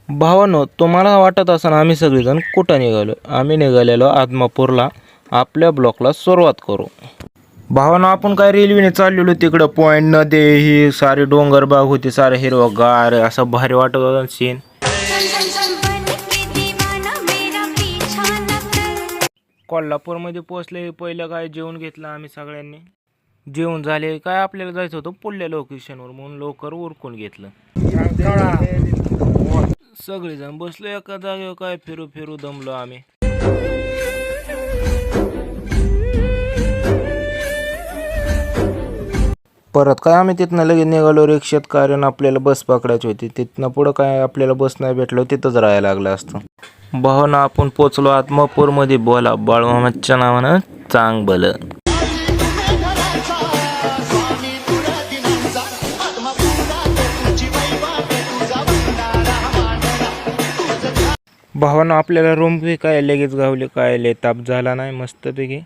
भावांनो, तुम्हाला वाटत असताना आम्ही सगळेजण कुठं निघालो? आम्ही निघालेलो आदमापूरला आपल्या ब्लॉकला सुरुवात करू. भावांनो, आपण काय रेल्वेने चाललेलो तिकडं पॉईंट नदी ही सारी डोंगर बाग होती, सारं हिरवगार असं भारी वाटत होतं सीन. कोल्हापूरमध्ये पोहोचले पहिलं काय जेवण घेतलं आम्ही सगळ्यांनी. जेवण झाले काय आपल्याला जायचं होतं पुढल्या लोकेशनवर म्हणून लवकर उरकून घेतलं. सगळेजण बसलो एका जागेवर काय फिरू फिरू दमलो आम्ही. परत काय आम्ही तिथनं लगेच निघालो रिक्षात, कारण आपल्याला बस पकडायची होती. तिथनं पुढं काय आपल्याला बस नाही भेटलो, तिथंच राहायला लागलं असतं. भावना आपण पोचलो आत्मापूरमध्ये. बोला बाळमामाच्या नावानं चांगलं. भावानं आपल्याला रूम बी काय लगेच गावले, काय लय ताप झाला नाही, मस्तपैकी